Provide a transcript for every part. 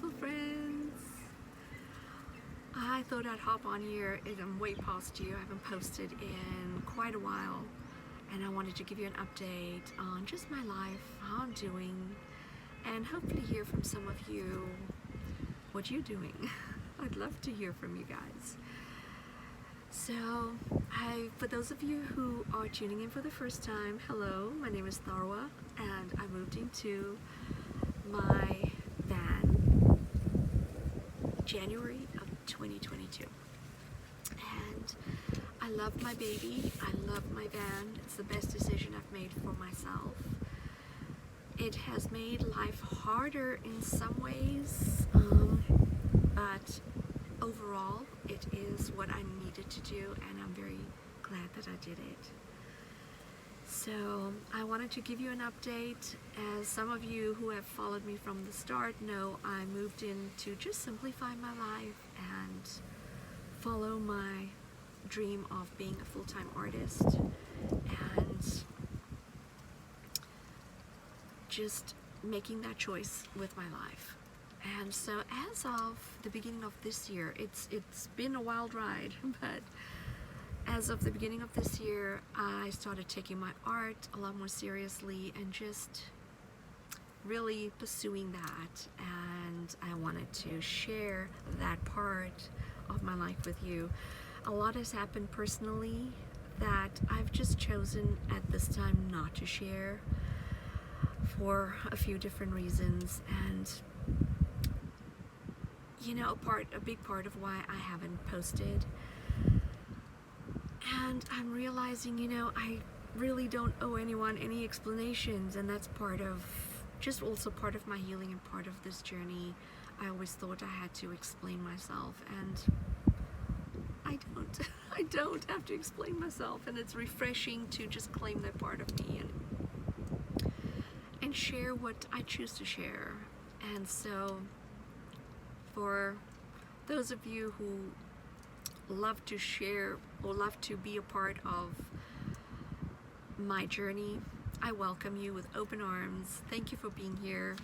beautiful friends. I thought I'd hop on here. I'm way past you. I haven't posted in quite a while, and I wanted to give you an update on just my life, how I'm doing, and hopefully hear from some of you what you're doing. I'd love to hear from you guys. So, for those of you who are tuning in for the first time, hello, my name is Tharwa, and I moved into my van January of 2022. And I love my baby, I love my van. It's the best decision I've made for myself. It has made life harder in some ways, but overall it is what I needed to do, and I'm very glad that I did it. So I wanted to give you an update. As some of you who have followed me from the start know, I moved in to just simplify my life and follow my dream of being a full-time artist, and just making that choice with my life. And so as of the beginning of this year, it's been a wild ride, but as of the beginning of this year, I started taking my art a lot more seriously and just really pursuing that. And I wanted to share that part of my life with you. A lot has happened personally that I've just chosen at this time not to share for a few different reasons. And you know, a big part of why I haven't posted. And I'm realizing, you know, I really don't owe anyone any explanations, and that's just also part of my healing and part of this journey. I always thought I had to explain myself, and I don't. I don't have to explain myself, and it's refreshing to just claim that part of me and share what I choose to share. And so for those of you who love to share or love to be a part of my journey, I welcome you with open arms. Thank you for being here.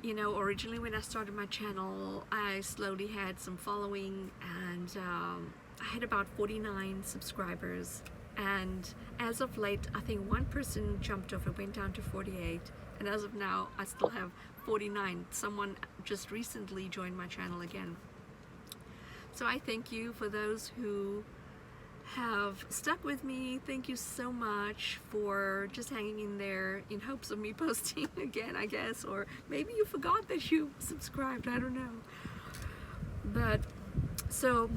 You know, originally when I started my channel, I slowly had some following, and I had about 49 subscribers. And as of late, I think one person jumped off, it went down to 48. And as of now, I still have 49. Someone just recently joined my channel again. So I thank you for those who have stuck with me. Thank you so much for just hanging in there in hopes of me posting again, I guess. Or maybe you forgot that you subscribed, I don't know. But so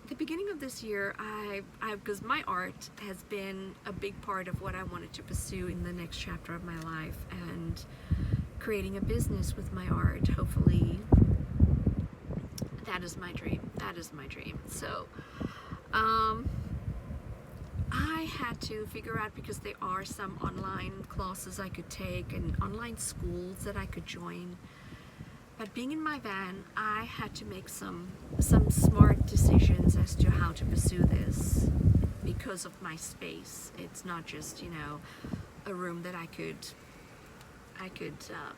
the beginning of this year, because my art has been a big part of what I wanted to pursue in the next chapter of my life, and creating a business with my art, hopefully. That is my dream. That is my dream. So I had to figure out, because there are some online classes I could take and online schools that I could join. But being in my van, I had to make some smart decisions as to how to pursue this because of my space. It's not just, you know, a room that I could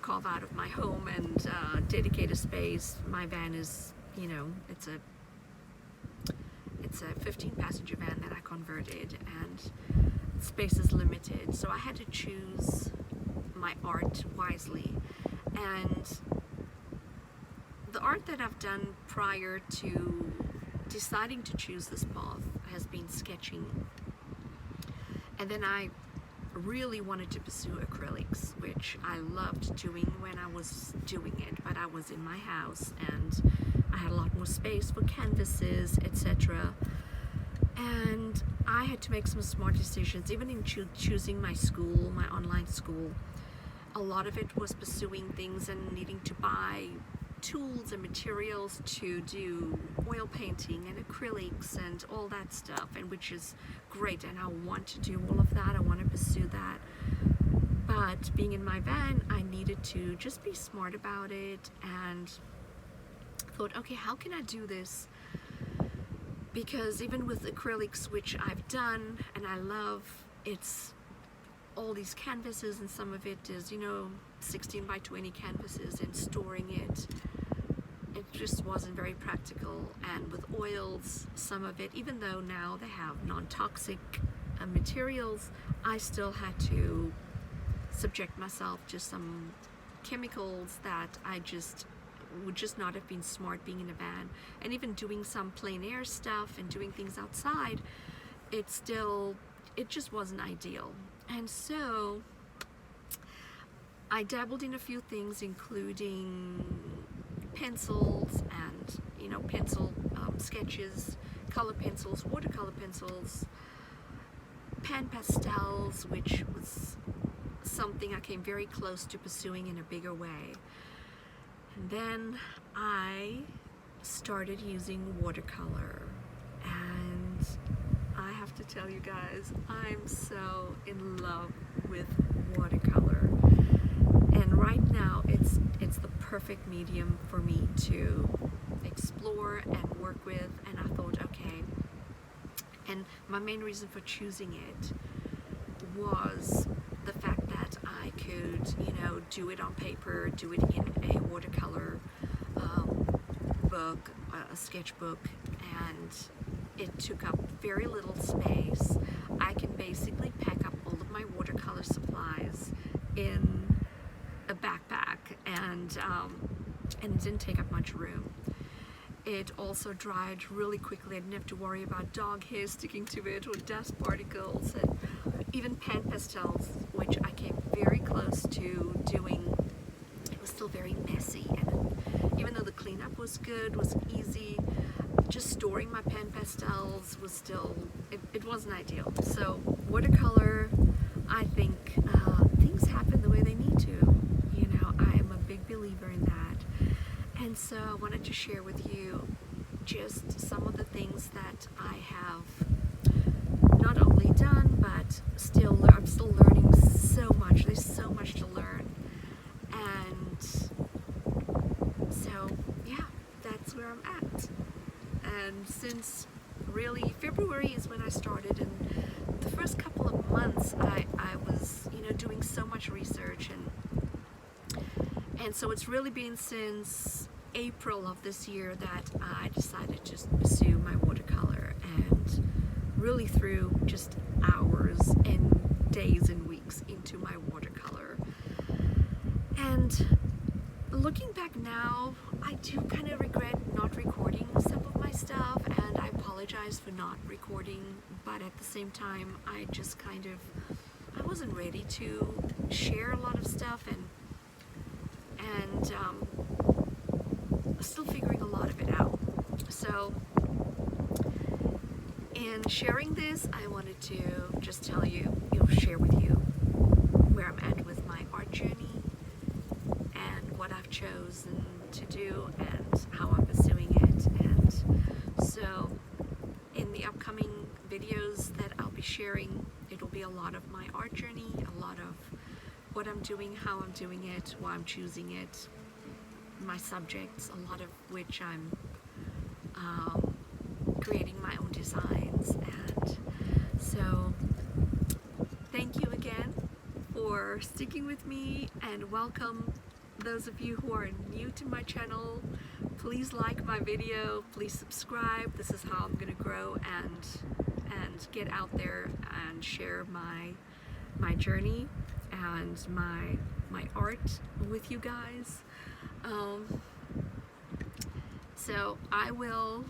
carve out of my home and dedicate a space. My van is, you know, it's a 15-passenger van that I converted, and space is limited. So I had to choose my art wisely. And the art that I've done prior to deciding to choose this path has been sketching. And then I really wanted to pursue acrylics, which I loved doing when I was doing it, but I was in my house and I had a lot more space for canvases, etc. And I had to make some smart decisions, even in choosing my school, my online school. A lot of it was pursuing things and needing to buy tools and materials to do oil painting and acrylics and all that stuff, and which is great, and I want to do all of that. I want to pursue that. But being in my van, I needed to just be smart about it, and thought, okay, how can I do this? Because even with acrylics, which I've done and I love, it's all these canvases, and some of it is, 16 by 20 canvases, and storing it just wasn't very practical. And with oils, some of it, even though now they have non-toxic materials, I still had to subject myself to some chemicals that I just would just not have been smart being in a van. And even doing some plein air stuff and doing things outside, it just wasn't ideal. And so I dabbled in a few things, including pencils and pencil sketches, color pencils, watercolor pencils, pan pastels, which was something I came very close to pursuing in a bigger way. And then I started using watercolor, and I have to tell you guys, I'm so in love with watercolor. And right now it's the perfect medium for me to explore and work with. And I thought, okay, and my main reason for choosing it was the fact that I could, do it on paper, do it in a watercolor book, a sketchbook, and it took up very little space. I can basically pack up all of my watercolor supplies in a backpack, and it didn't take up much room. It also dried really quickly. I didn't have to worry about dog hair sticking to it or dust particles, and even pan pastels, which I came very close to doing. It was still very messy, and even though the cleanup was good, was easy, just storing my pan pastels was still, it wasn't ideal. So watercolor, I think things happen the way they need to. I am a big believer in that. And so I wanted to share with you just some of the things that I have not only done, but I'm still learning so much. There's so much to learn. And so, yeah, that's where I'm at. And since really February is when I started, and the first couple of months I was, doing so much research, and so it's really been since April of this year that I decided to pursue my watercolor, and really threw just hours and days and weeks into my watercolor. And looking back now, I do kind of regret not recording some of my stuff, and I apologize for not recording, but at the same time, I wasn't ready to share a lot of stuff, and still figuring a lot of it out. So in sharing this, I wanted to just tell you, share with you where I'm at with my art journey and what I've chosen to do and how I'm pursuing it. And so in the upcoming videos that I'll be sharing, it'll be a lot of my art journey, a lot of what I'm doing, how I'm doing it, why I'm choosing it, my subjects, a lot of which I'm creating my own designs. And so thank you again for sticking with me, and welcome those of you who are new to my channel. Please like my video, please subscribe. This is how I'm gonna grow and get out there and share my journey and my art with you guys. So I will,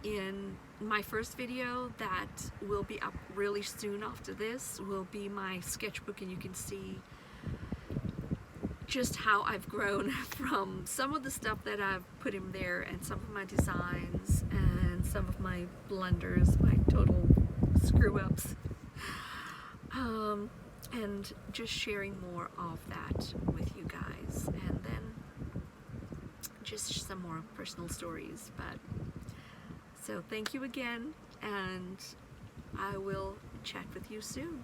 in my first video that will be up really soon after this, will be my sketchbook, and you can see just how I've grown from some of the stuff that I've put in there, and some of my designs, and some of my blunders, my total screw-ups, and just sharing more of that with you guys, and then just some more personal stories. But so thank you again, and I will chat with you soon.